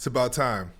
It's about time.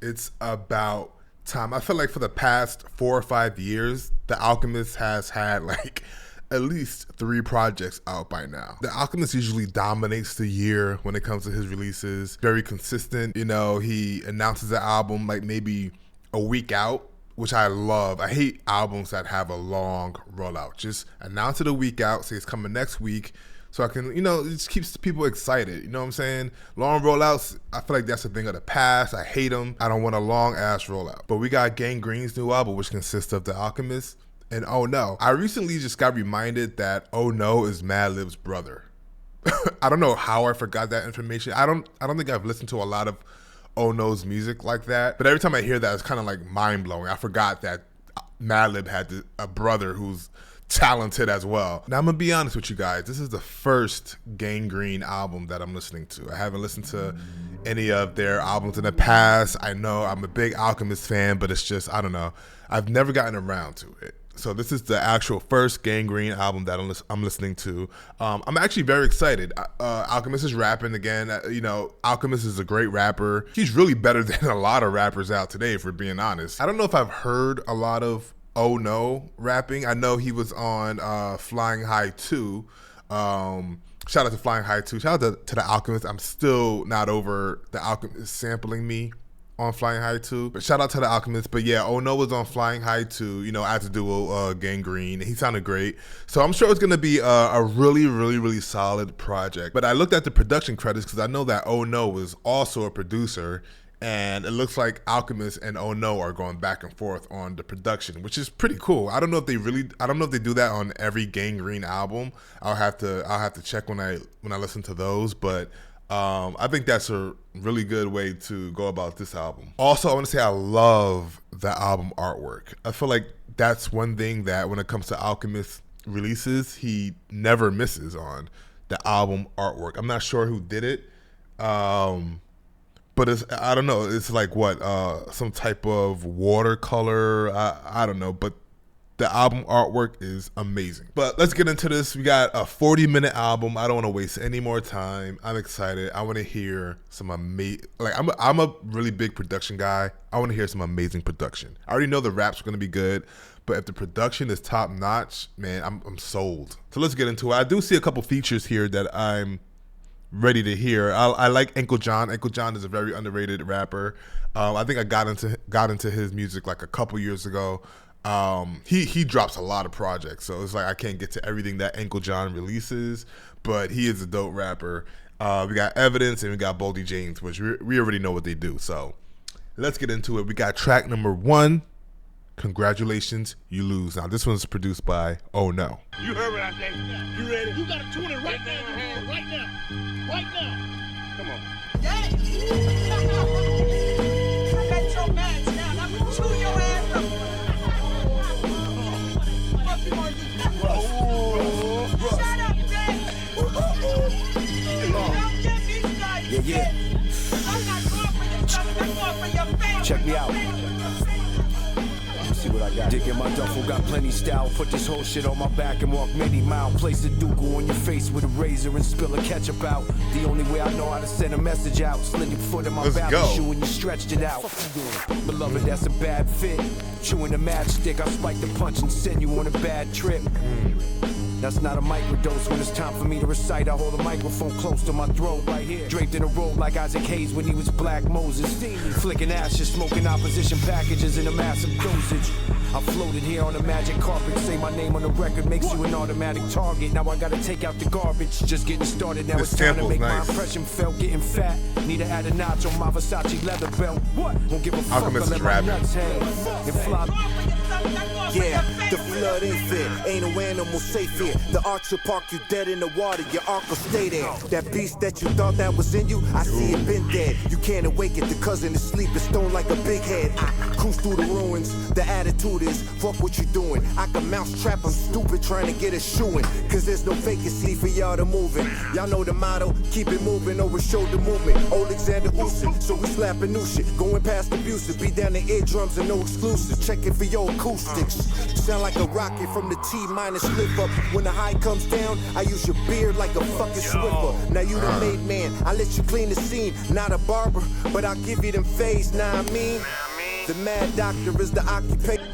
It's about time. I feel like for the past 4 or 5 years, The Alchemist has had like at least 3 projects out by now. The Alchemist usually dominates the year when it comes to his releases. Very consistent. You know, he announces the album like maybe a week out, which I love. I hate albums that have a long rollout. Just announce it a week out, say it's coming next week, so I can, it just keeps people excited. You know what I'm saying? Long rollouts, I feel like that's a thing of the past. I hate them. I don't want a long ass rollout. But we got Gangrene's new album, which consists of The Alchemist and Oh No. I recently just got reminded that Oh No is Madlib's brother. I don't know how I forgot that information. I don't think I've listened to a lot of Oh No's music like that. But every time I hear that, it's kind of like mind blowing. I forgot that Madlib had a brother who's talented as well. Now I'm gonna be honest with you guys. This is the first Gangrene album that I'm listening to. I haven't listened to any of their albums in the past. I know I'm a big Alchemist fan, but it's just, I don't know. I've never gotten around to it. So this is the actual first Gangrene album that I'm listening to. I'm actually very excited. Alchemist is rapping again. Alchemist is a great rapper. He's really better than a lot of rappers out today, if we're being honest. I don't know if I've heard a lot of Oh No rapping. I know he was on Flying High 2. Shout out to Flying High 2. Shout out to The Alchemist. I'm still not over The Alchemist sampling me on Flying High 2. But shout out to The Alchemist. But yeah, Oh No was on Flying High 2, as a duo, Gangrene. He sounded great. So I'm sure it's going to be a really, really, really solid project. But I looked at the production credits because I know that Oh No was also a producer. And it looks like Alchemist and Oh No are going back and forth on the production, which is pretty cool. I don't know if they do that on every Gangrene album. I'll have to check when I listen to those, but I think that's a really good way to go about this album. Also, I want to say I love the album artwork. I feel like that's one thing that when it comes to Alchemist releases, he never misses on the album artwork. I'm not sure who did it. But I don't know. It's like some type of watercolor. I don't know. But the album artwork is amazing. But let's get into this. We got a 40-minute album. I don't want to waste any more time. I'm excited. I want to hear some amazing. I'm a really big production guy. I want to hear some amazing production. I already know the raps are going to be good, but if the production is top notch, man, I'm sold. So let's get into it. I do see a couple features here that I'm ready to hear. I like Uncle John. Uncle John is a very underrated rapper. I think I got into his music like a couple years ago. He drops a lot of projects, so it's like I can't get to everything that Uncle John releases, but he is a dope rapper. We got Evidence and we got Boldy James, which we already know what they do. So let's get into it. We got track number 1. Congratulations, You Lose. Now this one's produced by Oh No. You heard what I said. You ready? You gotta tune it right now. Right now. Right now. Come on. Yeah. I got your match now. I'm gonna chew your ass up. Fuck you on you. Shut up, bitch. Yeah. I'm not going for your stomach. I'm going for your face. Check me out. See what I got. Dick in my duffel, got plenty style. Put this whole shit on my back and walk many miles. Place a dooku on your face with a razor and spill a ketchup out. The only way I know how to send a message out. Slid your foot in my balance shoe and you stretched it out. Beloved, that's a bad fit. Chewing a matchstick, I spike the punch and send you on a bad trip. That's not a microdose. When it's time for me to recite, I hold a microphone close to my throat right here. Draped in a robe like Isaac Hayes when he was Black Moses. Flicking ashes, smoking opposition packages in a massive dosage. I floated here on a magic carpet. Say my name on the record makes you an automatic target. Now I gotta take out the garbage. Just getting started, now it's time to make my impression felt. Getting fat, need to add a notch on my Versace leather belt. What? Won't give a fuck, I let my nuts hang and fly. Yeah, the flood ain't fair, ain't no animal safe here. The arch will park you dead in the water, your ark will stay there. That beast that you thought that was in you, I see it been dead. You can't awaken, the cousin is sleeping, stone like a big head. I cruise through the ruins, the attitude is, fuck what you doing. I can mouse trap, I'm stupid trying to get a shoeing. Cause there's no vacancy for y'all to moving. Y'all know the motto, keep it moving, over shoulder movement. Alexander Usyk, so we slapping new shit. Going past abusive, beat down the eardrums and no exclusives. Checking for your acoustics. Sound like a rocket from the T-minus slip up. When the high comes down, I use your beard like a fucking Swiffer. Now you the made man, I let you clean the scene. Not a barber, but I'll give you them fades, nah I mean. The mad doctor is the occupation.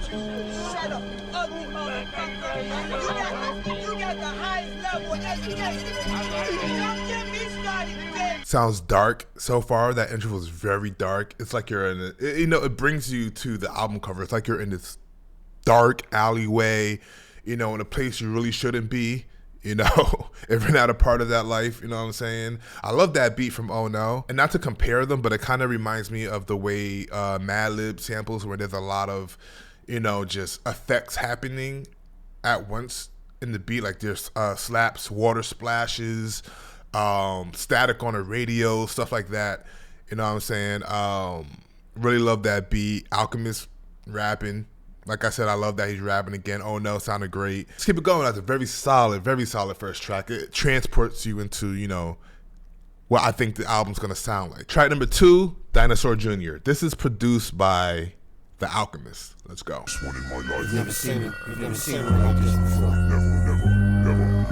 Shut up, ugly motherfucker. You got the highest level of education. Don't get me started, bitch. Sounds dark so far. That intro was very dark. It's like you're in it brings you to the album cover. It's like you're in this dark alleyway, in a place you really shouldn't be, if you're not a part of that life, you know what I'm saying? I love that beat from Oh No. And not to compare them, but it kind of reminds me of the way Madlib samples, where there's a lot of, just effects happening at once in the beat. Like there's slaps, water splashes, static on the radio, stuff like that. You know what I'm saying? Really love that beat. Alchemist rapping. Like I said, I love that he's rapping again. Oh No sounded great. Let's keep it going. That's a very solid first track. It transports you into, what I think the album's gonna sound like. Track number 2, Dinosaur Jr. This is produced by The Alchemist. Let's go. This one in my life. You've never seen it like this before. Never.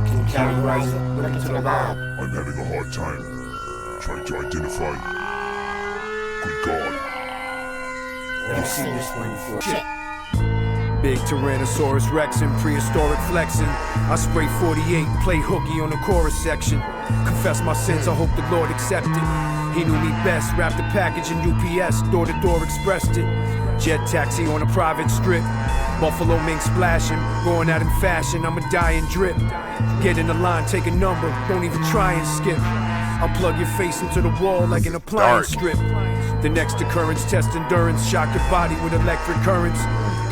Can you carry riser? Look into the vibe. I'm having a hard time trying to identify. Good God. Never seen this one before. Shit. Big Tyrannosaurus Rex and prehistoric flexing. I spray 48, play hooky on the chorus section. Confess my sins, I hope the Lord accept it. He knew me best, wrapped the package in UPS, door-to-door expressed it. Jet taxi on a private strip. Buffalo mink splashing, going out in fashion, I'm a dying drip. Get in the line, take a number, don't even try and skip. I'll plug your face into the wall like an appliance strip. The next occurrence, test endurance, shock your body with electric currents.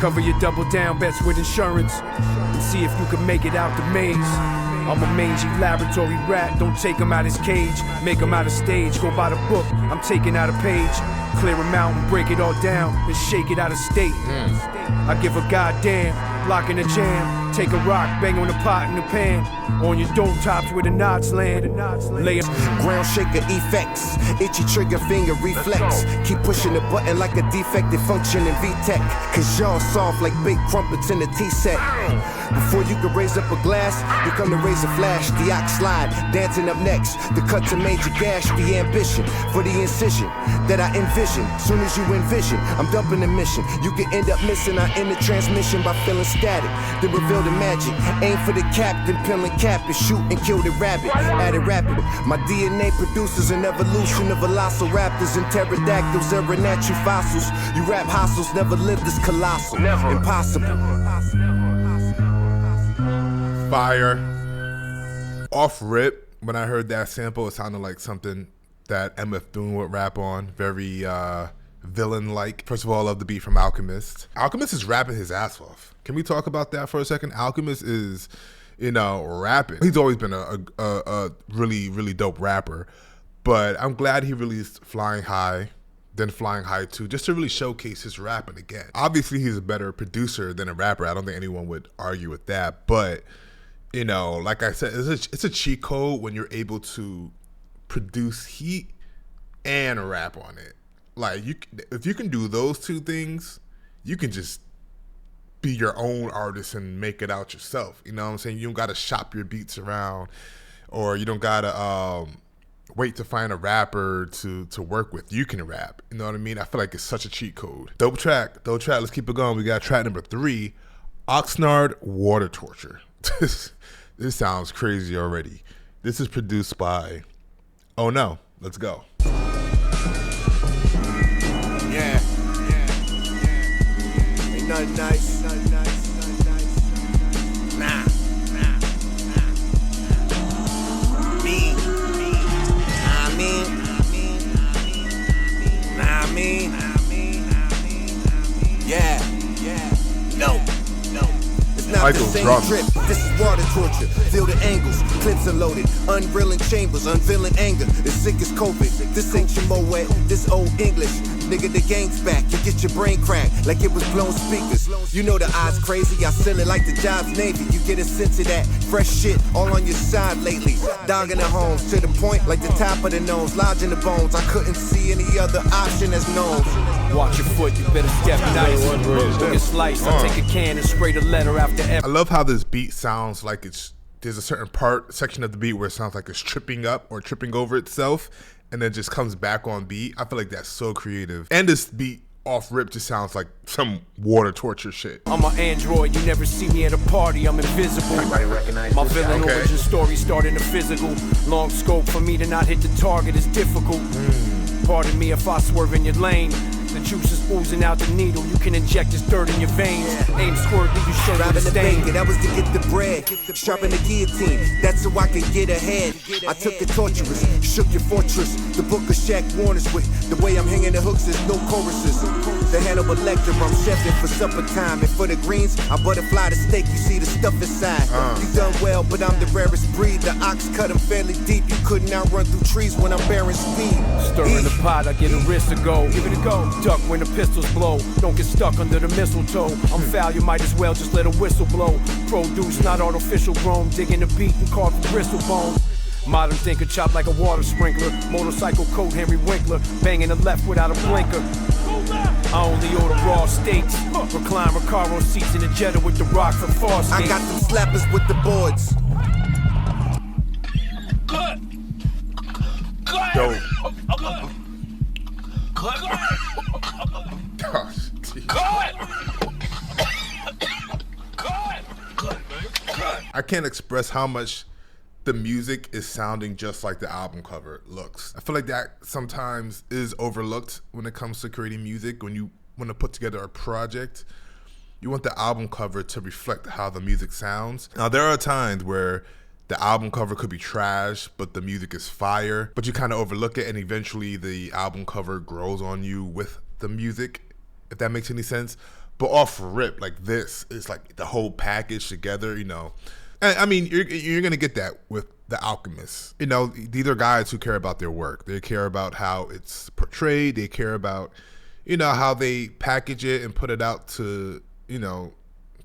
Cover your double down bets with insurance, and see if you can make it out the maze. I'm a mangy laboratory rat, don't take him out his cage. Make him out of stage, go by the book, I'm taking out a page. Clear a mountain, break it all down, and shake it out of state. I give a goddamn, lock in a jam. Take a rock, bang on the pot in the pan. On your dome tops where the knots land. Lay Ground shaker effects, itchy trigger finger reflex. Keep pushing the button like a defective function in VTech. Cause y'all soft like baked crumpets in a T-set. Before you can raise up a glass, you come to raise a flash. The ox slide, dancing up next. The cut to major gash, the ambition for the incision that I envision. Soon as you envision, I'm dumping the mission. You can end up missing out in the transmission by feeling static. Then reveal the magic. Aim for the captain, peeling cap and shoot and kill the rabbit. Add it rapid. My DNA produces an evolution of velociraptors and pterodactyls. They're natural fossils. You rap hostels never lived this colossal. Never. Impossible. Fire. Off rip, when I heard that sample, it sounded like something that MF Doom would rap on. Very villain-like. First of all, I love the beat from Alchemist. Alchemist is rapping his ass off. Can we talk about that for a second? Alchemist is, rapping. He's always been a really, really dope rapper. But I'm glad he released Flying High, then Flying High 2, just to really showcase his rapping again. Obviously, he's a better producer than a rapper. I don't think anyone would argue with that. But, like I said, it's a cheat code when you're able to produce heat and rap on it. Like, if you can do those two things, you can just be your own artist and make it out yourself. You know what I'm saying? You don't got to shop your beats around, or you don't got to wait to find a rapper to work with. You can rap. You know what I mean? I feel like it's such a cheat code. Dope track. Let's keep it going. We got track number 3, Oxnard Water Torture. This sounds crazy already. This is produced by Oh No. Let's go. Yeah. Ain't nothing nice. Nah. I mean. Yeah. No. It's not the same trip. This is water torture. Feel the angles. Clips unloaded. Unreeling chambers. Unveiling anger. As sick as COVID. This ain't your Moet. This old English. Nigga, the gang's back. You get your brain cracked like it was blown speakers. You know the eyes crazy. I sell it like the job's Navy. You get a sense of that fresh shit all on your side lately. Dogging the homes to the point like the top of the nose. Lodging the bones. I couldn't see any other option as known. Watch your foot, you better step nice. Don't get sliced. I take a can and spray the letter after every. I love how this beat sounds like there's a certain section of the beat where it sounds like it's tripping up or tripping over itself, and then just comes back on beat. I feel like that's so creative. And this beat off rip just sounds like some water torture shit. I'm an android, you never see me at a party, I'm invisible. Everybody recognize My this villain guy? origin story started in the physical. Long scope for me to not hit the target is difficult. Pardon me if I swerve in your lane. The juice is oozing out the needle. You can inject this dirt in your veins. Aim squirt, leave you straight with a Robbing the stain. bank, that was to get the bread. Sharpen the guillotine, that's so I could get ahead. I took the torturers, shook your fortress. The book of Shaq Warner's with the way I'm hanging the hooks, there's no choruses. The Hannibal Lecter, I'm chefing for supper time. And for the greens, I butterfly the steak, you see the stuff inside. You done well, but I'm the rarest breed. The ox cut them fairly deep. You couldn't outrun through trees when I'm bearing speed. Stir in the pot, I get a wrist to go. Give it a go. Duck when the pistols blow. Don't get stuck under the mistletoe. I'm foul, you might as well just let a whistle blow. Produce, not artificial grown. Digging the beat and carve the bristle bone. Modern thinker chopped like a water sprinkler. Motorcycle coat Henry Winkler. Banging the left without a blinker. I only order raw steaks. Recline Recaro seats in the Jetta with the rocks and far skates. I got them slappers with the boards. Dope. I can't express how much the music is sounding just like the album cover looks. I feel like that sometimes is overlooked when it comes to creating music. When you want to put together a project, you want the album cover to reflect how the music sounds. Now, there are times where the album cover could be trash, but the music is fire, but you kind of overlook it, and eventually the album cover grows on you with the music, if that makes any sense. But off rip, like this, it's like the whole package together, you know. I mean, you're going to get that with The Alchemist. You know, these are guys who care about their work. They care about how it's portrayed. They care about, you know, how they package it and put it out to, you know,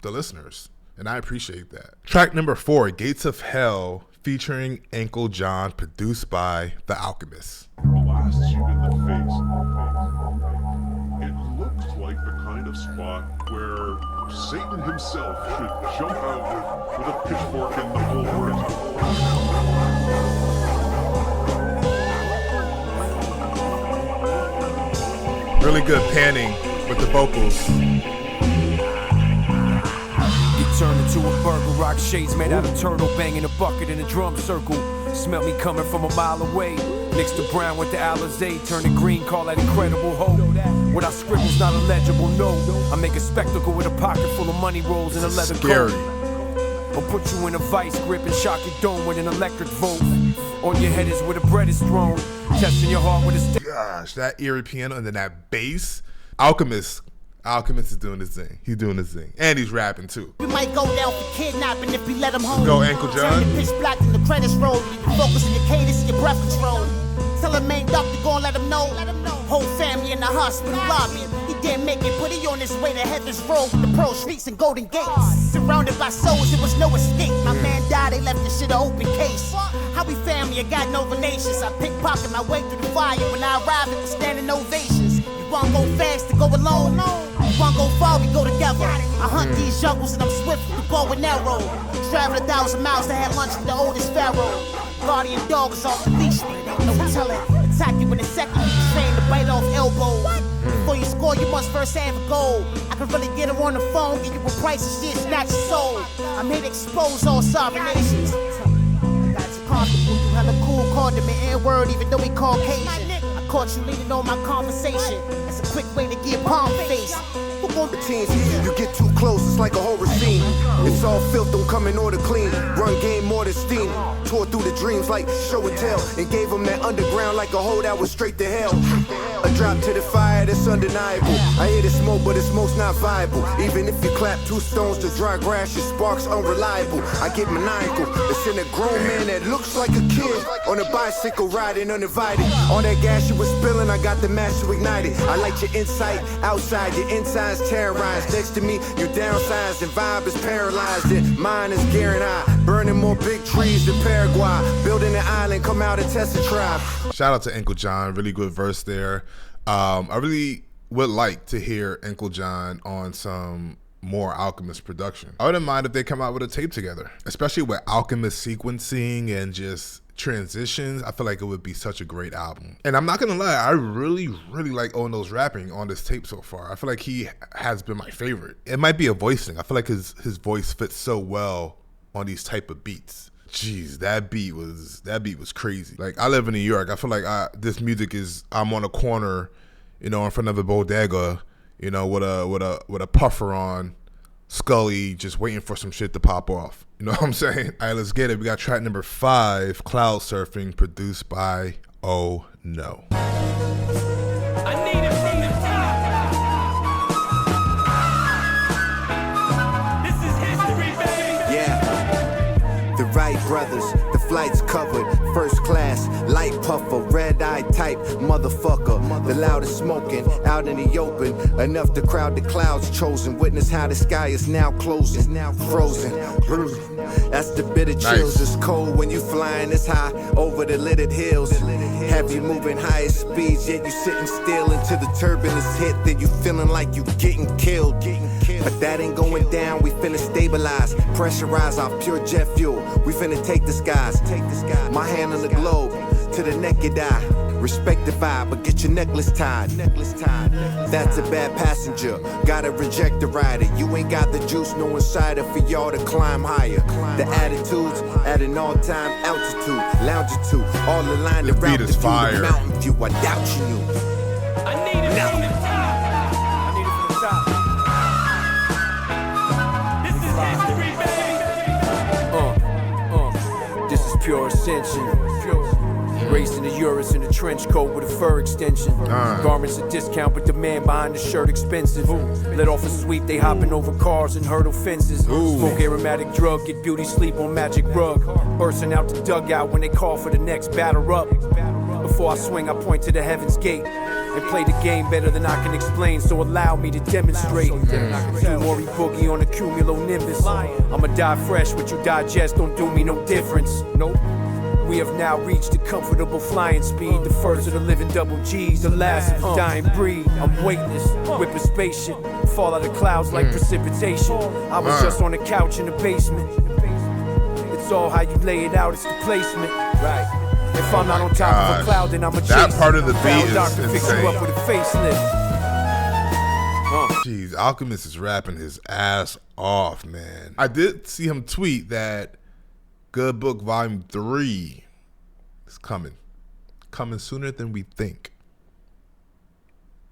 the listeners. And I appreciate that. Track number 4, Gates of Hell, featuring Uncle John, produced by The Alchemist. Blasts you in the face. It looks like the kind of spot where Satan himself should jump out with a pitchfork in the bullhorn. Really good panning with the vocals. Turned into a burger, rock shades made out of turtle, banging a bucket in a drum circle. Smell me coming from a mile away. Mix the brown with the Alizé, turn it green, call that incredible hope. What I scribble's not illegible, no. I make a spectacle with a pocket full of money rolls and a leather Scary. coat. I'll put you in a vice grip and shock your dome with an electric volt. On your head is where the bread is thrown. Testing your heart with a stick. Gosh, that eerie piano and then that bass. Alchemist is doing his thing. He's doing his thing. And he's rapping too. We might go down for kidnapping if we let him home. Go, Uncle John. Turn the pitch black and the credits roll. You can focus on your cadence and your breath control. Tell the main doctor, go and let him know. Whole family in the hospital lobby. He didn't make it, but he on his way to heaven's road with the pearl streets and golden gates. Surrounded by souls, there was no escape. My man died, they left this shit an open case. How we family, I got no relations. I pickpocket my way through the fire. When I arrived, it was standing ovations. You wanna go fast to go alone? You wanna go far, we go together. I hunt these jungles and I'm swift with the bow and arrow. Traveled 1,000 miles to have lunch with the oldest pharaoh. Guardian dog is off the leash, but it ain't no telling. Attack you in a second, you train to bite off elbows. Before you score, you must first have a goal. I can really get her on the phone, get you a price of shit, snatch your soul. I'm here to expose all sovereign nations. I got you comfortable, you hella cool, called him an N-word, even though he Caucasian. I caught you leaning on my conversation. That's a quick way to get palm face. The teens, you get too close, it's like a horror scene. It's all filth, don't come in order clean. Run game more than steam. Tore through the dreams like show and tell, and gave them that underground like a hole that was straight to hell. A drop to the fire, that's undeniable. I hear the smoke, but the smoke's not viable. Even if you clap 2 stones to dry grass, your spark's unreliable. I get maniacal. It's in a grown man that looks like a kid on a bicycle riding uninvited. On that gas you was spilling, I got the match to ignite it. I like your insight outside, your insides terrorized. Next to me, you downsized and vibe is paralyzed. And mine is Gangrene, burning more big trees than Paraguay. Building an island, come out and test the tribe. Shout out to Uncle John, really good verse there. I really would like to hear Uncle John on some more Alchemist production. I wouldn't mind if they come out with a tape together, especially with Alchemist sequencing and just transitions. I feel like it would be such a great album. And I'm not gonna lie, I really like Ono's rapping on this tape so far. I feel like he has been my favorite. It might be a voice thing. I feel like his voice fits so well on these type of beats. Jeez, that beat was crazy. Like, I live in New York. I feel like this music is, I'm on a corner, you know, in front of a bodega, you know, with a puffer on, Scully, just waiting for some shit to pop off. You know what I'm saying? All right, let's get it. We got track number 5, Cloud Surfing, produced by Oh No. I need it from the top. This is history, baby. Yeah, the Wright brothers, the flight's covered, first class, light puffer, red-eye type motherfucker. The loudest smoking, out in the open, enough to crowd the clouds chosen. Witness how the sky is now closing, now frozen. That's the bitter chills. It's cold when you flying this high over the littered hills. Have you moving highest speeds, yet you sitting still until the turbulence hit. Then you feeling like you getting killed. But that ain't going down, we finna stabilize. Pressurize off pure jet fuel, we finna take the skies. My hand on the globe, to the naked eye. Respect the vibe, but get your necklace tied. That's a bad passenger, gotta reject the rider. You ain't got the juice, no insider for y'all to climb higher. The attitudes at an all-time altitude, longitude, all aligned to route to the mountain view. I doubt you knew. I need it from the top. I need it from the top. This is history, baby. This is pure ascension. Raced in the Urus in a trench coat with a fur extension. Garments a discount, but the man behind the shirt expensive. Let off a sweep, they hopping over cars and hurdle fences. Smoke aromatic drug, get beauty sleep on magic rug. Bursting out the dugout when they call for the next batter up. Before I swing, I point to the heaven's gate and play the game better than I can explain, so allow me to demonstrate. Maury boogie on the cumulonimbus. I'ma die fresh, what you digest don't do me no difference. Nope. We have now reached a comfortable flying speed. The first of the living double G's, the last of the dying breed. I'm weightless, whip a spaceship, fall out of clouds like precipitation. I was just on the couch in the basement. It's all how you lay it out, it's the placement. Right. If I'm not on top of a cloud, then I'm a That part of the beat is doctor insane. fix you up with a facelift. Jeez, Alchemist is rapping his ass off, man. I did see him tweet that Good Book Volume 3 is coming sooner than we think.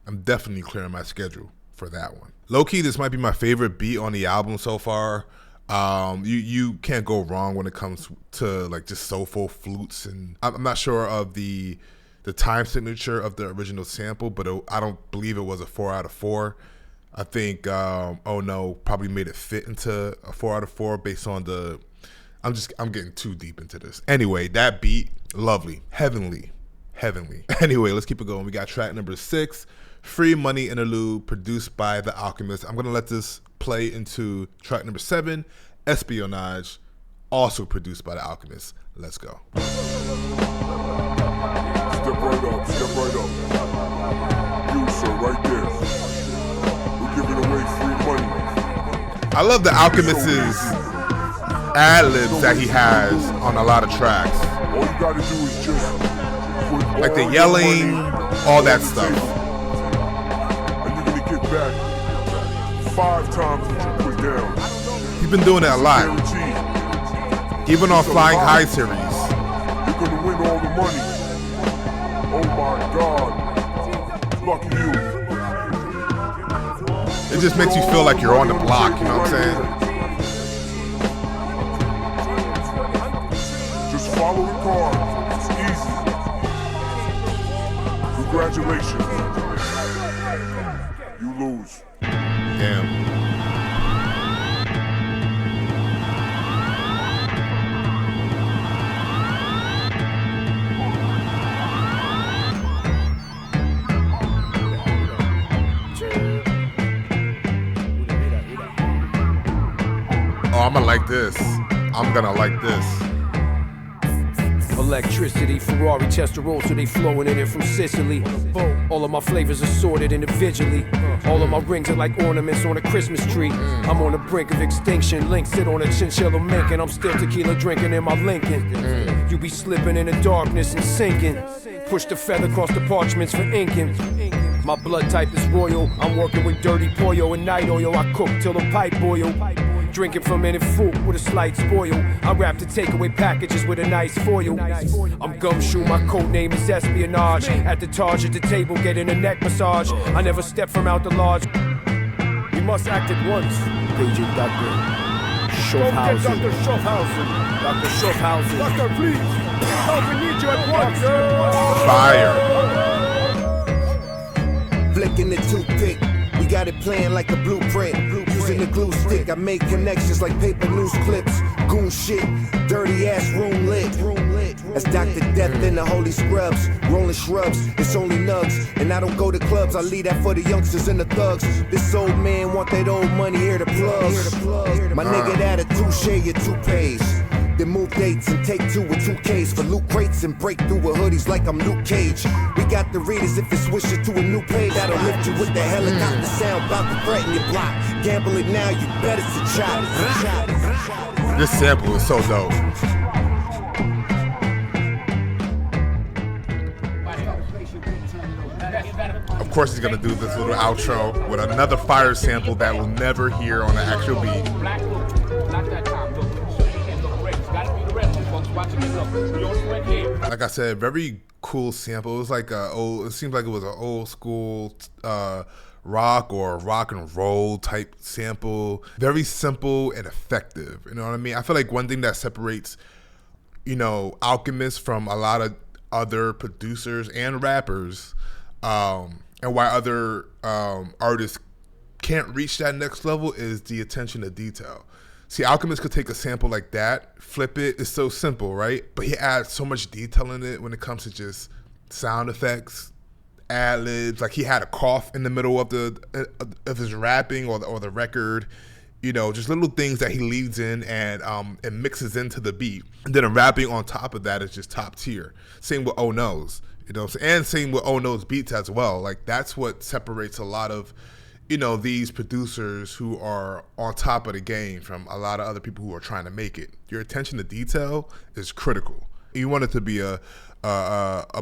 I'm definitely clearing my schedule for that one. Low-key, this might be my favorite beat on the album so far. You can't go wrong when it comes to like just soulful flutes, and I'm not sure of the time signature of the original sample, but I don't believe it was a 4 out of 4. I think Oh No probably made it fit into a 4 out of 4 based on the. I'm getting too deep into this. Anyway, that beat, lovely, heavenly. Anyway, let's keep it going. We got track number 6, Free Money Interlude, produced by The Alchemist. I'm gonna let this play into track number 7, Espionage, also produced by The Alchemist. Let's go. Step right up, You, sir, right there. We're giving away free money. I love The Alchemist's ad-libs that he has on a lot of tracks. All you gotta do is just put like the all yelling, your money all that on the stuff. table, and you're gonna get back 5 times what you put down. He's been doing it a lot. Guaranteed. Even on So Flying High live, series. You're gonna win all the money. Oh my God. Lucky you. It just makes you feel like you're on the block, you know what I'm saying? Just follow the card. It's easy. Congratulations. You lose. Damn. Oh, I'm gonna like this. I'm gonna like this. Electricity, Ferrari, Testarossa, they flowing in it from Sicily. All of my flavors assorted individually. All of my rings are like ornaments on a Christmas tree. I'm on the brink of extinction. Link sit on a chinchilla mink, and I'm still tequila drinking in my Lincoln. You be slipping in the darkness and sinking. Push the feather across the parchments for inking. My blood type is royal. I'm working with dirty pollo and night oil. I cook till the pipe boil. Drinking fermented fruit with a slight spoil. I wrap the takeaway packages with a nice foil. I'm Gumshoe, my code name is espionage. At the Taj at the table, getting a neck massage. I never step from out the lodge. We must act at once. Paging Dr. Schaffhausen. Dr. Schaffhausen. Dr. Schaffhausen. Doctor, please. Help, we need you at once. Fire. Flicking the toothpick. We got it playing like a blueprint. Using the glue stick, I make connections like paper news clips. Goon shit, dirty ass room lit. That's Dr. Death in the holy scrubs. Rolling shrubs, it's only nugs. And I don't go to clubs, I leave that for the youngsters and the thugs. This old man want that old money, here to plug. My nigga that a touche, your toupees. Then move dates and take 2 with 2Ks for loot crates and break through with hoodies like I'm Luke Cage. We got the readers if it switches to a new page. That'll lift you with the helicopter sound, about to threaten your block. Gamble it now, you better to chop. This sample is so dope. Of course he's gonna do this little outro with another fire sample that we'll never hear on the actual beat. Like I said, very cool sample. It was like it seems like it was an old school rock or rock and roll type sample. Very simple and effective. You know what I mean? I feel like one thing that separates, Alchemist from a lot of other producers and rappers, and why other artists can't reach that next level is the attention to detail. See, Alchemist could take a sample like that, flip it. It's so simple, right? But he adds so much detail in it when it comes to just sound effects, ad-libs. Like he had a cough in the middle of his rapping or the record. Just little things that he leads in and mixes into the beat. And then rapping on top of that is just top tier. Same with Oh No's, and same with Oh No's beats as well. Like that's what separates a lot of these producers who are on top of the game from a lot of other people who are trying to make it. Your attention to detail is critical. You want it to be a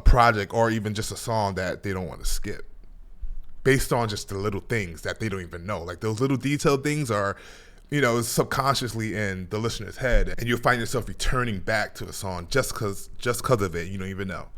project or even just a song that they don't want to skip based on just the little things that they don't even know. Like those little detailed things are, subconsciously in the listener's head, and you'll find yourself returning back to a song just because of it. You don't even know.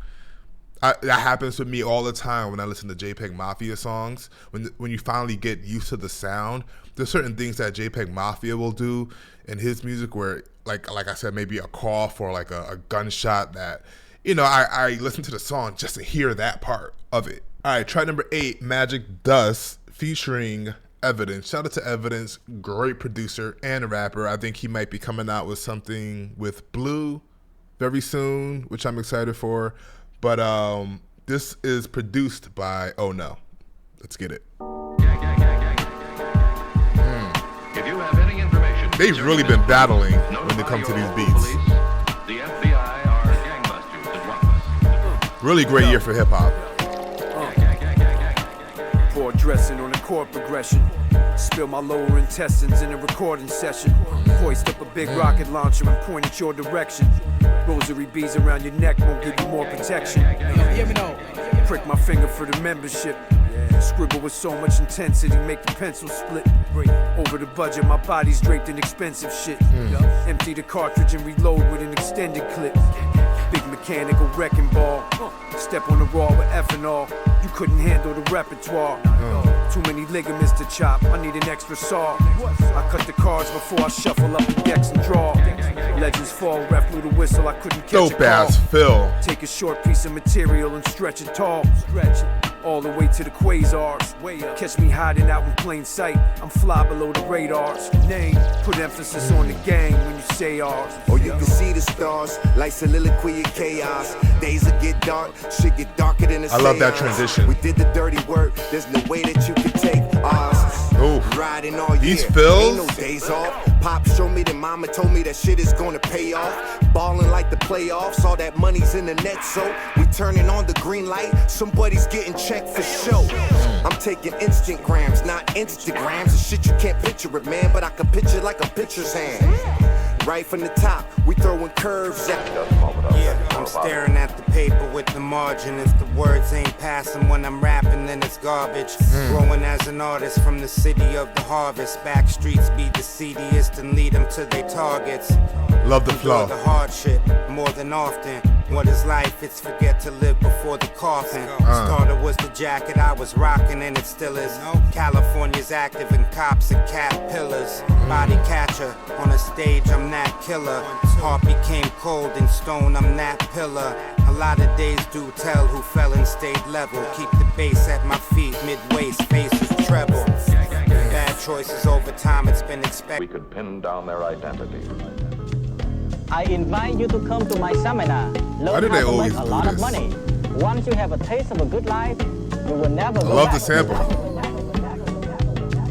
That happens with me all the time when I listen to JPEG Mafia songs. When you finally get used to the sound, there's certain things that JPEG Mafia will do in his music where, like I said, maybe a cough or like a gunshot that, I listen to the song just to hear that part of it. All right, track number 8, Magic Dust, featuring Evidence. Shout out to Evidence, great producer and rapper. I think he might be coming out with something with Blue very soon, which I'm excited for. But this is produced by Oh No. Let's get it. If you have any information, they've really been battling when it comes to these beats. The FBI are gangbusters that want us. Really great year for hip hop. Poor dressing on a chord progression. Spill my lower intestines in a recording session. Hoist up a big rocket launcher and point at your direction. Rosary beads around your neck won't give you more protection. Prick my finger for the membership. Scribble with so much intensity, make the pencil split. Over the budget, my body's draped in expensive shit. Empty the cartridge and reload with an extended clip. Big mechanical wrecking ball. Step on the raw with ethanol. You couldn't handle the repertoire. Too many ligaments to chop. I need an extra saw. I cut the cards before I shuffle up the decks and draw. Legends fall, ref blew the whistle. I couldn't catch Dope ass Phil. Take a short piece of material and stretch it tall. Stretch it all the way to the quasars. Catch me hiding out in plain sight. I'm fly below the radars. Name, put emphasis on the gang when you say ours. Oh, you can see the stars, like soliloquy of chaos. Days will get dark, shit get darker than the I love that transition. We did the dirty work, there's no way that you can take ours. Riding all year, These Phils? ain't no days off. Pop showed me that mama told me that shit is gonna pay off. Ballin' like the playoffs, all that money's in the net, so we turning on the green light. Somebody's getting checked for show. I'm taking instant grams, not Instagrams. The shit you can't picture it, man, but I can picture like a pitcher's hand. Right from the top, we throwing curves at. Yeah, I'm staring at the paper with the margin. If the words ain't passing when I'm rapping, then it's garbage. Growing as an artist from the city of the harvest. Back streets be the seediest and lead them to their targets. Love the flow. The hardship more than often. What is life? It's forget to live before the coffin. Starter was the jacket I was rocking, and it still is. California's active and cops are caterpillars. Body catcher on a stage, I'm that killer. Heart became cold and stone, I'm that pillar. A lot of days do tell who fell and stayed level. Keep the bass at my feet, mid-waist, faces treble. Bad choices over time, it's been expected. We could pin down their identity. I invite you to come to my seminar. Why do Learn they how to always make a do lot of this? money. Once you have a taste of a good life, you will never I go love back. the sample.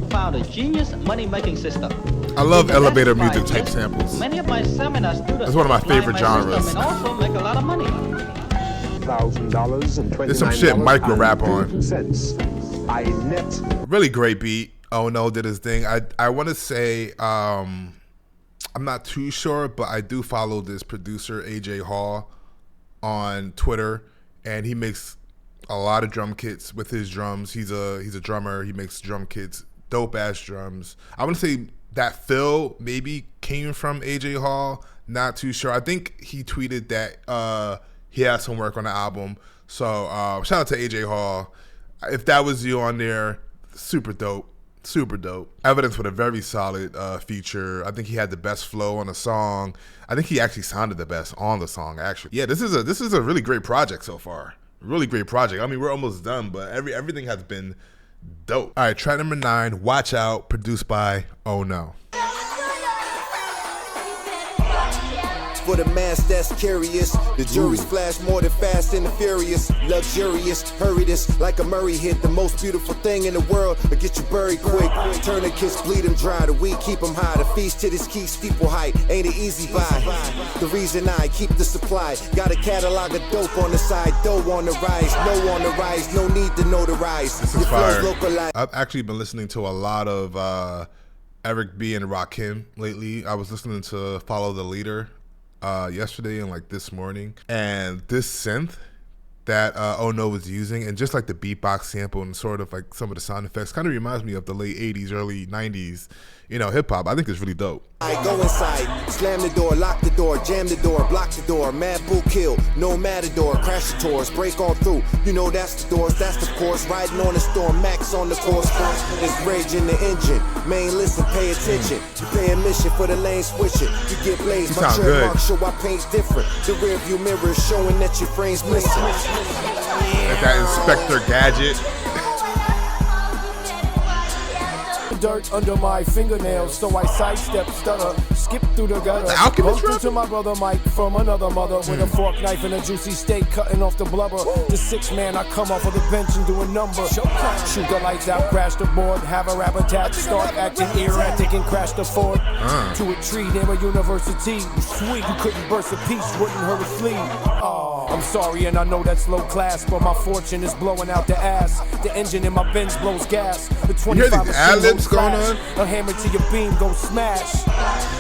Found a genius money-making system. I love In the elevator last 5 music type years, samples. Many of my seminar students That's one of my apply favorite genres. system and also make a lot of money. $1,000 and There's some shit micro rap on. cents. I net. Really great beat. Oh no, did his thing. I want to say I'm not too sure, but I do follow this producer AJ Hall on Twitter, and he makes a lot of drum kits with his drums. He's a drummer. He makes drum kits, dope ass drums. I want to say that Phil maybe came from AJ Hall. Not too sure. I think he tweeted that he had some work on the album. So shout out to AJ Hall. If that was you on there, super dope. Super dope. Evidence with a very solid feature. I think he had the best flow on the song. I think he actually sounded the best on the song, actually. Yeah, this is a really great project so far. Really great project. I mean, we're almost done, but everything has been dope. All right, track number 9, Watch Out, produced by Oh No. For the mass that's curious, the jury's flash more than fast and the furious. Luxurious, hurry this like a Murray hit. The most beautiful thing in the world, but get you buried quick. Tourniquets bleed them dry, the weed keep them high. The feast to this key steeple height ain't an easy buy. The reason I keep the supply, got a catalog of dope on the side. Dough on the rise, no on the rise, no need to notarize. This is fire. I've actually been listening to a lot of Eric B and Rakim lately. I was listening to Follow the Leader yesterday and like this morning, and this synth that Oh No was using, and just like the beatbox sample and sort of like some of the sound effects, kind of reminds me of the late 80s, early 90s, hip hop. I think it's really dope. I go inside, slam the door, lock the door, jam the door, block the door, mad bull kill, no matador, crash the tours, break on through. You know that's the doors, that's the course, riding on the storm, max on the course. It's rage in the engine, main listen, pay attention. You pay admission for the lane switching. You get blazed, my trademark show I paint's different. The rear view mirror is showing that your frame's missing. Like that Inspector Gadget. Dirt under my fingernails, so I sidestep, stutter, skip through the gutter. The Alchemist Bumped into my brother Mike from another mother with a fork, knife, and a juicy steak, cutting off the blubber. The 6 man, I come off of the bench and do a number. Shoot the lights out, crash the board, have a rap attack, start acting erratic and crash the Ford to a tree near a university. Sweet, you couldn't burst a piece, wouldn't hurt a flea. Oh, I'm sorry, and I know that's low class, but my fortune is blowing out the ass. The engine in my Benz blows gas. The 25 ad-libs going on? A hammer to your beam, go smash.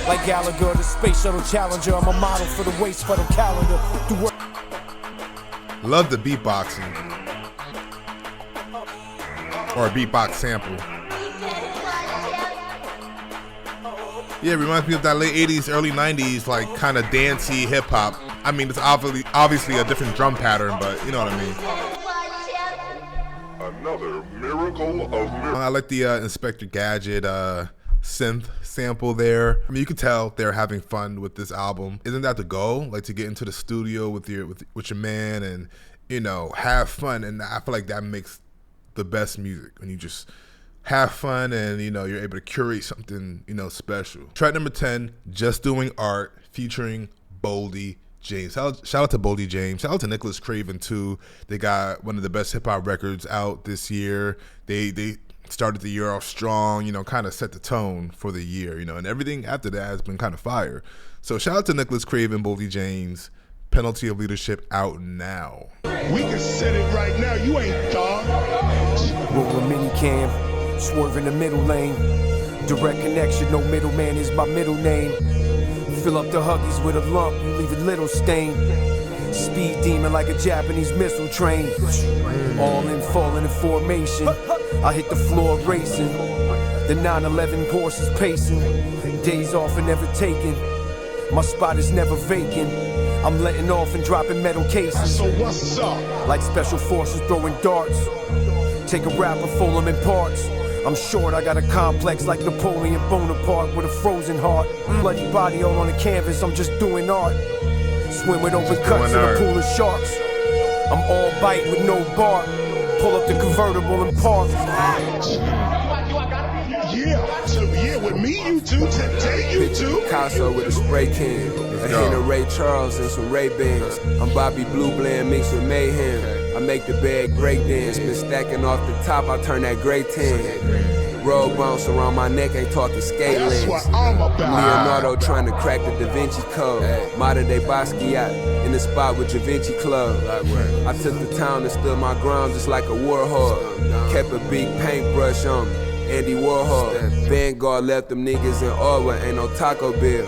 Like Gallagher, the space shuttle challenger. I'm a model for the waste for the calendar. Love the beatboxing. Or a beatbox sample. Yeah, it reminds me of that late 80s, early 90s, like kind of dancey hip hop. I mean, it's obviously a different drum pattern, but you know what I mean. Another miracle of miracles. I like the Inspector Gadget synth sample there. I mean, you can tell they're having fun with this album. Isn't that the goal? Like, to get into the studio with your man and, you know, have fun. And I feel like that makes the best music, when you just have fun and, you know, you're able to curate something, you know, special. Track number 10, Just Doing Art, featuring Boldy James. Shout out to Boldy James. Shout out to Nicholas Craven too. They got one of the best hip hop records out this year. They started the year off strong, you know, kind of set the tone for the year, you know, and everything after that has been kind of fire. So shout out to Nicholas Craven, Boldy James. Penalty of Leadership out now. We can set it right now. You ain't dog. Roll a mini cam, swerve in the middle lane. Direct connection, no middleman is my middle name. Fill up the Huggies with a lump, you leave a little stain. Speed demon like a Japanese missile train. All in, falling in formation. I hit the floor racing. The 911 horses pacing. Days off and never taken. My spot is never vacant. I'm letting off and dropping metal cases. So what's up? Like special forces throwing darts. Take a rapper, fold him in parts. I'm short, I got a complex like Napoleon Bonaparte with a frozen heart. Bloody body all on the canvas, I'm just doing art. Swim with open cuts in a pool of sharks. I'm all bite with no bark. Pull up the convertible and park. Yeah, so yeah, with me, you two, today, you two. Picasso with a spray can, a hint of Ray Charles and some Ray-Bans. I'm Bobby Blue Blend mixed with mayhem. I make the bag break dance, been stacking off the top, I turn that gray tan. Roll bounce around my neck, ain't talking skate That's lanes. what I'm about. Leonardo trying to crack the Da Vinci Code. Mata de Basquiat in the spot with Da Vinci Club. I took the town and stood my ground just like a warhawk. Kept a big paintbrush on me. Andy Warhol, Vanguard left them niggas in awe, ain't no Taco Bell.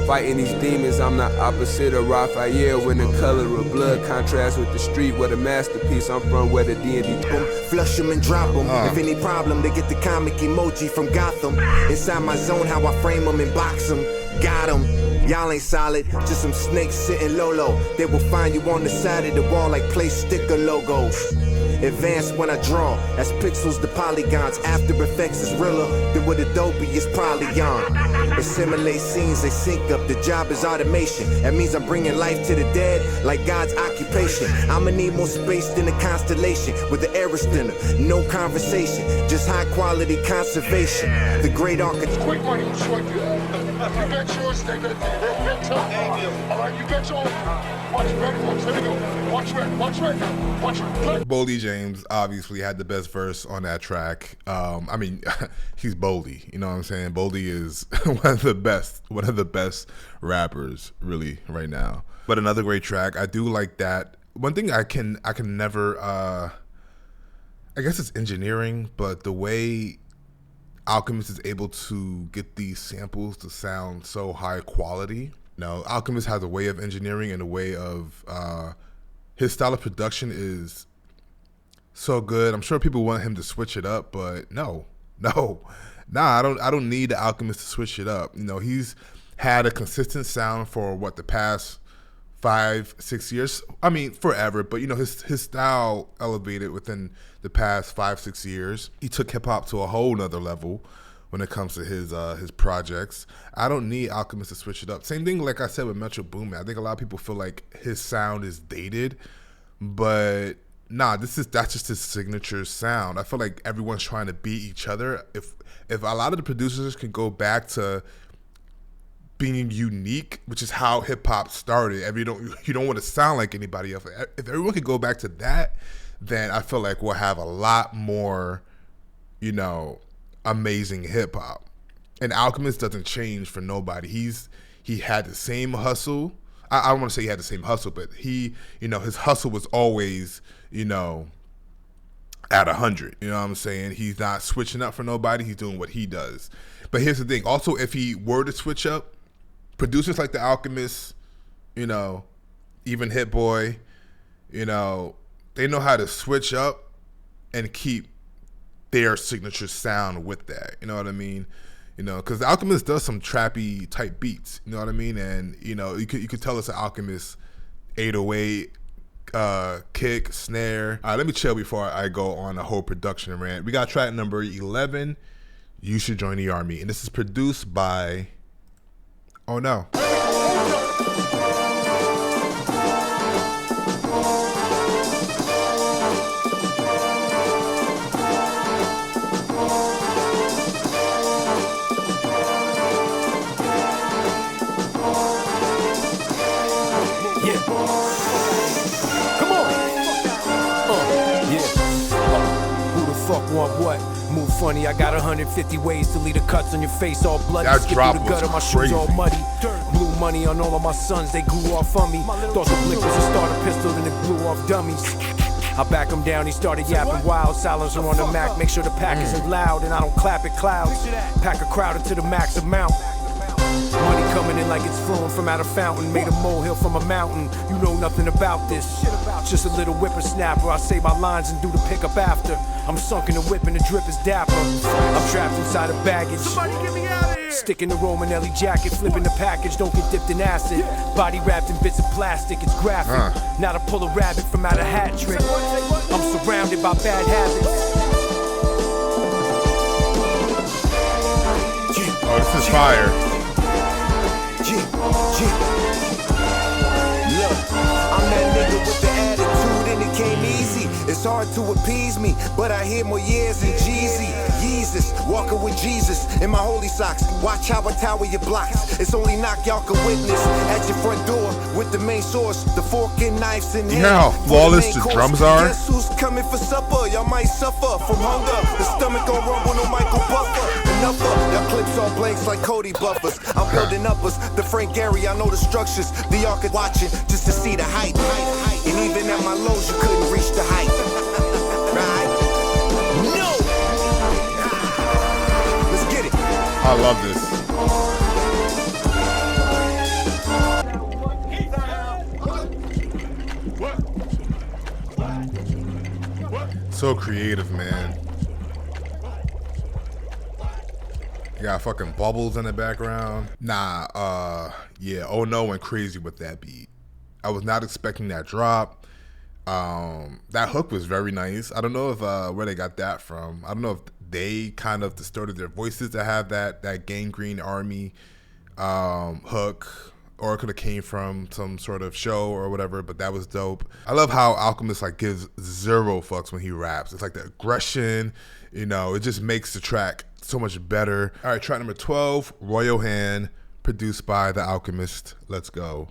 Fighting these demons, I'm the opposite of Raphael. When the color of blood contrasts with the street where the masterpiece, I'm from where the D&D boom. Flush them and drop them. If any problem, they get the comic emoji from Gotham. Inside my zone, how I frame them and box them. Got them. Y'all ain't solid, just some snakes sitting low. They will find you on the side of the wall like place sticker logos. Advanced when I draw, as pixels the polygons. After Effects is realer than what Adobe is probably on. Assimilate scenes, they sync up, the job is automation. That means I'm bringing life to the dead like God's occupation. I'ma need more space than a constellation with the air thinner. No conversation, just high quality conservation. The great architect. Quick money, short you. You bet yours, nigga. Alright, you bet yours. Watch red, folks. Here we go. Watch red, watch red, watch red. Boldy James obviously had the best verse on that track. I mean, he's Boldy, you know what I'm saying? Boldy is one of the best rappers really right now. But another great track. I do like that. One thing I can never I guess it's engineering, but the way Alchemist is able to get these samples to sound so high quality. No, Alchemist has a way of engineering and a way of his style of production is so good. I'm sure people want him to switch it up, but nah, I don't need the Alchemist to switch it up. You know, he's had a consistent sound for the past 5-6 years. I mean, forever, but you know, his style elevated within the past 5-6 years. He took hip hop to a whole nother level when it comes to his projects. I don't need Alchemist to switch it up. Same thing like I said with Metro Boomin. I think a lot of people feel like his sound is dated, but nah, that's just his signature sound. I feel like everyone's trying to beat each other. If a lot of the producers can go back to being unique, which is how hip hop started. You don't want to sound like anybody else. If everyone could go back to that, then I feel like we'll have a lot more, you know, amazing hip hop. And Alchemist doesn't change for nobody. He had the same hustle. I don't want to say he had the same hustle, but his hustle was always, you know, at 100. You know what I'm saying? He's not switching up for nobody. He's doing what he does. But here's the thing. Also, if he were to switch up, producers like The Alchemist, you know, even Hit Boy, you know, they know how to switch up and keep their signature sound with that. You know what I mean? You know, because The Alchemist does some trappy type beats. You know what I mean? And you know, you could tell it's an Alchemist 808, kick, snare. All right, let me chill before I go on a whole production rant. We got track number 11, You Should Join the Army. And this is produced by, oh no. Want what? Move funny, I got 150 ways to leave the cuts on your face all bloody. That Skip drop through the gutter, my was shoes crazy. all muddy. Blue money on all of my sons, they grew off on me. Thought the blick was a starter pistol, then it blew off dummies. I back him down, he started yapping wild. Silencer on the Mac, make sure the pack isn't loud, and I don't clap at clouds. Pack a crowd into the max amount. Money coming in like it's flowing from out a fountain. Made a molehill from a mountain. You know nothing about this. Just a little whippersnapper. I say my lines and do the pickup after. I'm sunk in the whip and the drip is dapper. I'm trapped inside of baggage. Somebody get me out of here. Sticking the Romanelli jacket, flipping the package. Don't get dipped in acid. Body wrapped in bits of plastic. It's graphic. Now to pull a rabbit from out a hat trick. I'm surrounded by bad habits. Oh, this is fire. Look, I'm that nigga with the attitude and it came easy. It's hard to appease me, but I hear more years than Jeezy. Yeezus, walking with Jesus in my holy socks. Watch how I tower your blocks. It's only knock y'all can witness at your front door with the main source, the fork and knives in hand. You know how flawless the drums are? Guess who's coming for supper? Y'all might suffer from hunger. The stomach gon' rumble, no Michael Buffer. Enough of y'all clips on blanks like Cody buffers. I'm building uppers, the Frank Gehry, I know the structures. The arc watching just to see the height. And even at my lows, you couldn't reach the height. Right? No! Let's get it. I love this. So creative, man. You got fucking bubbles in the background. Nah, yeah, Oh No went crazy with that beat. I was not expecting that drop. That hook was very nice. I don't know if where they got that from. I don't know if they kind of distorted their voices to have that Gangrene Army hook, or it could have came from some sort of show or whatever, but that was dope. I love how Alchemist like gives zero fucks when he raps. It's like the aggression, you know, it just makes the track so much better. All right, track number 12, Royal Hand, produced by The Alchemist. Let's go.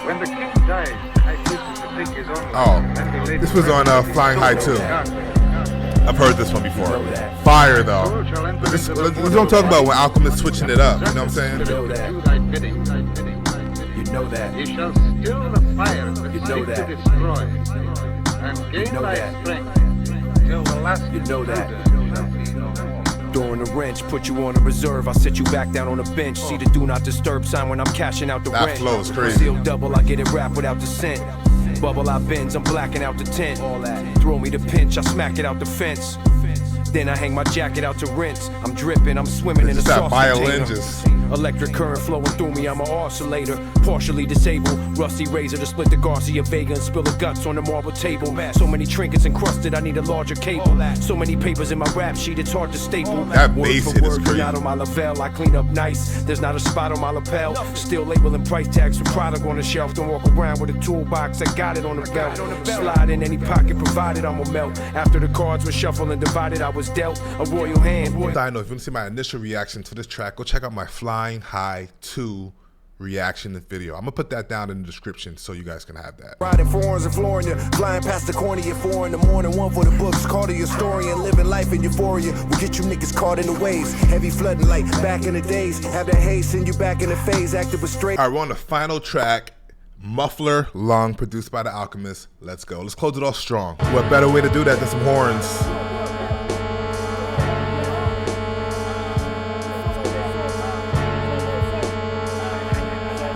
When the king died, I used to take his own. Oh, this was on Flying High too. I've heard this one before. Fire though. But this is what I'm talking about when Alchemist switching it up. You know what I'm saying? You know that. He shall still the fire that You know that. to destroy, and gain know thy that. strength till the last. You know that. During the wrench, put you on a reserve. I sit you back down on a bench. See the do not disturb sign when I'm cashing out the That rent. flow is crazy. Seal double, I get it wrapped without the scent. Bubble I bends, I'm blacking out the tent. All that. Throw me the pinch, I smack it out the fence. Then I hang my jacket out to rinse. I'm dripping, I'm swimming in a It's that sauce violin container. just. Electric current flowing through me, I'm an oscillator. Partially disabled, rusty razor to split the Garcia Vega and spill the guts on the marble table. So many trinkets encrusted, I need a larger cable. So many papers in my rap sheet, it's hard to staple. That Word bass for hit is word, crazy. out on my Lavelle, I clean up nice. There's not a spot on my lapel. Still labeling price tags for product on the shelf. Don't walk around with a toolbox, I got it on the belt. Slide in any pocket provided, I'ma melt. After the cards were shuffled and divided, I was dealt a royal hand. Side note, if you want to see my initial reaction to this track, go check out my Flying High 2 reaction and video. I'm gonna put that down in the description so you guys can have that. Riding foreigns in Florida, flying past the corner at 4 in the morning. One for the books, call the historian, living life in euphoria. We'll get you niggas caught in the waves, heavy flooding like back in the days. Have that haze, send you back in the phase, active with straight. All right, we're on the final track, Muffler Lung, produced by The Alchemist. Let's go. Let's close it off strong. What better way to do that than some horns?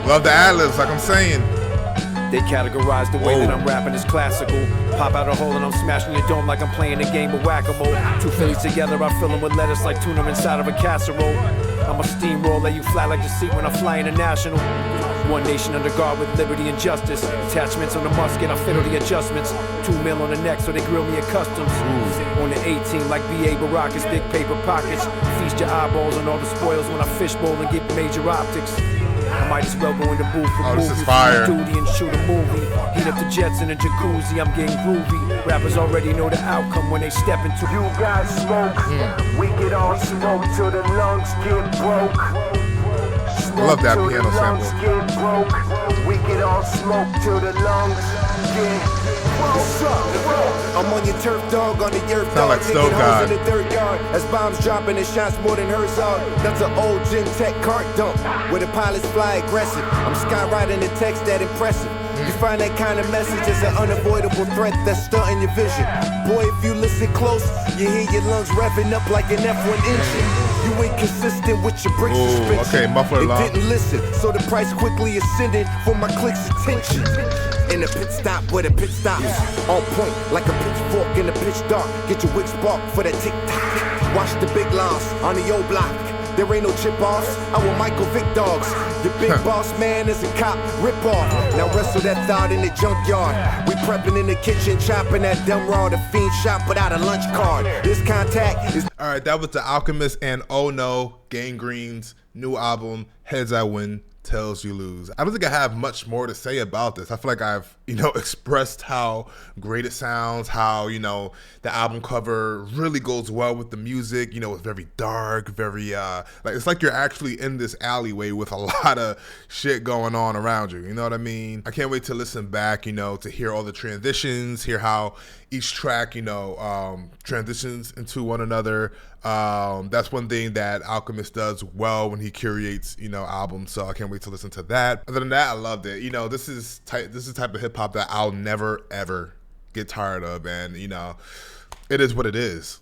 Love the ad-libs, like I'm saying. They categorize the way that I'm rapping as classical. Pop out a hole and I'm smashing your dome like I'm playing a game of whack-a-mole. Two Phillies together, I fill them with lettuce like tuna inside of a casserole. I'm a steamroll, lay you flat like the seat when I fly international. One nation under guard with liberty and justice. Attachments on the musket, I fiddle the adjustments. 2 mil on the neck so they grill me at customs. On the 18 like B.A. Baracus, big paper pockets. Feast your eyeballs on all the spoils when I fishbowl and get major optics. I might as well go in the booth for duty and shoot a movie. Heat up the jets in a jacuzzi, I'm getting groovy. Rappers already know the outcome when they step into. You got smoke, we get all smoke till the lungs get broke. I love that piano sample. Get broke. We get all smoke till the lungs get broke. I'm on your turf, dog, on the earth, dog. Like Snow God. In the third yard, as bombs dropping and shots more than Herzog. That's an old Gen Tech cart dump, where the pilots fly aggressive. I'm skywriting the text that impressive. You find that kind of message as an unavoidable threat that's stunting your vision. Boy, if you listen close, you hear your lungs revving up like an F1 engine. You ain't consistent with your brake suspension. Okay, muffler alarm. It didn't listen, so the price quickly ascended for my click's attention. In a pit stop where the pit stops, on point like a pitchfork in the pitch dark. Get your wig spark for that tick-tock. Watch the big loss on the old block. There ain't no chip-offs, I want Michael Vick dogs. Your big boss man is a cop, rip-off. Now wrestle that thought in the junkyard. We prepping in the kitchen, chopping that dumb raw. The fiend shop without a lunch card. This contact is... Alright, that was The Alchemist and Oh No, Gangrene's new album, Heads I Win, Tails You Lose. I don't think I have much more to say about this. I feel like I've, expressed how great it sounds, how, the album cover really goes well with the music. It's very dark, very, it's like you're actually in this alleyway with a lot of shit going on around you. You know what I mean? I can't wait to listen back, to hear all the transitions, hear how each track, transitions into one another. That's one thing that Alchemist does well when he curates, albums. So I can't wait to listen to that. Other than that, I loved it. This is the type of hip hop that I'll never ever get tired of, and it is what it is.